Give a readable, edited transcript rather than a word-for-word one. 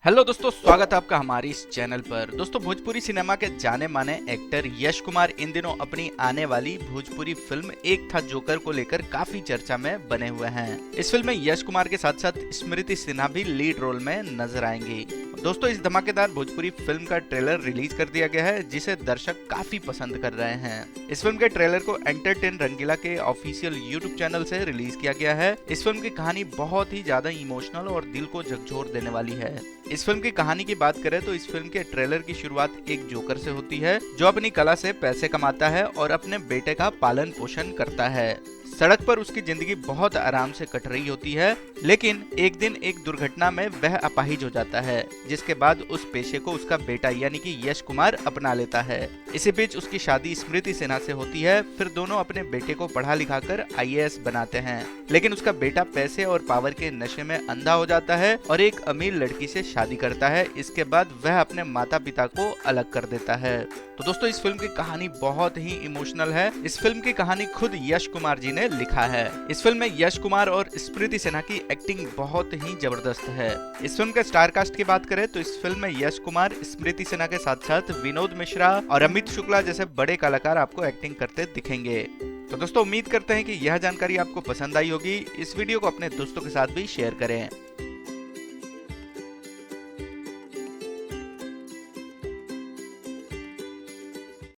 Hello दोस्तों, स्वागत है आपका हमारी इस चैनल पर। दोस्तों, भोजपुरी सिनेमा के जाने माने एक्टर यश कुमार इन दिनों अपनी आने वाली भोजपुरी फिल्म एक था जोकर को लेकर काफी चर्चा में बने हुए हैं। इस फिल्म में यश कुमार के साथ साथ स्मृति सिन्हा भी लीड रोल में नजर आएंगी। दोस्तों, इस धमाकेदार भोजपुरी फिल्म का ट्रेलर रिलीज कर दिया गया है, जिसे दर्शक काफी पसंद कर रहे हैं। इस फिल्म के ट्रेलर को एंटरटेन रंगीला के ऑफिशियल यूट्यूब चैनल से रिलीज किया गया है। इस फिल्म की कहानी बहुत ही ज्यादा इमोशनल और दिल को झकझोर देने वाली है। इस फिल्म की कहानी की बात करें तो इस फिल्म के ट्रेलर की शुरुआत एक जोकर से होती है, जो अपनी कला से पैसे कमाता है और अपने बेटे का पालन पोषण करता है। सड़क पर उसकी जिंदगी बहुत आराम से कट रही होती है, लेकिन एक दिन एक दुर्घटना में वह अपाहिज हो जाता है, जिसके बाद उस पेशे को उसका बेटा यानी कि यश कुमार अपना लेता है। इसी बीच उसकी शादी स्मृति सिन्हा से होती है। फिर दोनों अपने बेटे को पढ़ा लिखा कर IAS बनाते हैं, लेकिन उसका बेटा पैसे और पावर के नशे में अंधा हो जाता है और एक अमीर लड़की से शादी करता है। इसके बाद वह अपने माता पिता को अलग कर देता है। तो दोस्तों, इस फिल्म की कहानी बहुत ही इमोशनल है। इस फिल्म की कहानी खुद यश कुमार जी ने लिखा है। इस फिल्म में यश कुमार और स्मृति सिन्हा की एक्टिंग बहुत ही जबरदस्त है। इस फिल्म के स्टार कास्ट की बात करें तो इस फिल्म में यश कुमार, स्मृति सिन्हा के साथ साथ विनोद मिश्रा और अमित शुक्ला जैसे बड़े कलाकार आपको एक्टिंग करते दिखेंगे। तो दोस्तों, उम्मीद करते हैं कि यह जानकारी आपको पसंद आई होगी। इस वीडियो को अपने दोस्तों के साथ भी शेयर करें।